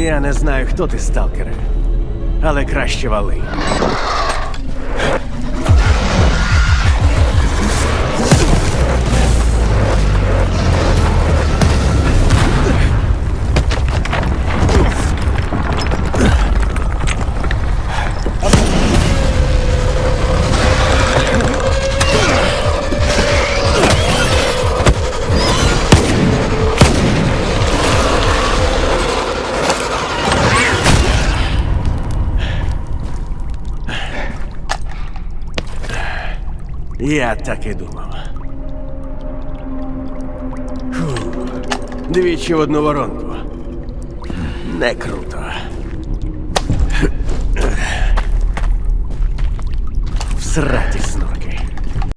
Я не знаю, хто ти, сталкере, але краще вали. Я так і думав. Фу. Двічі в одну воронку. Не круто. Всратись.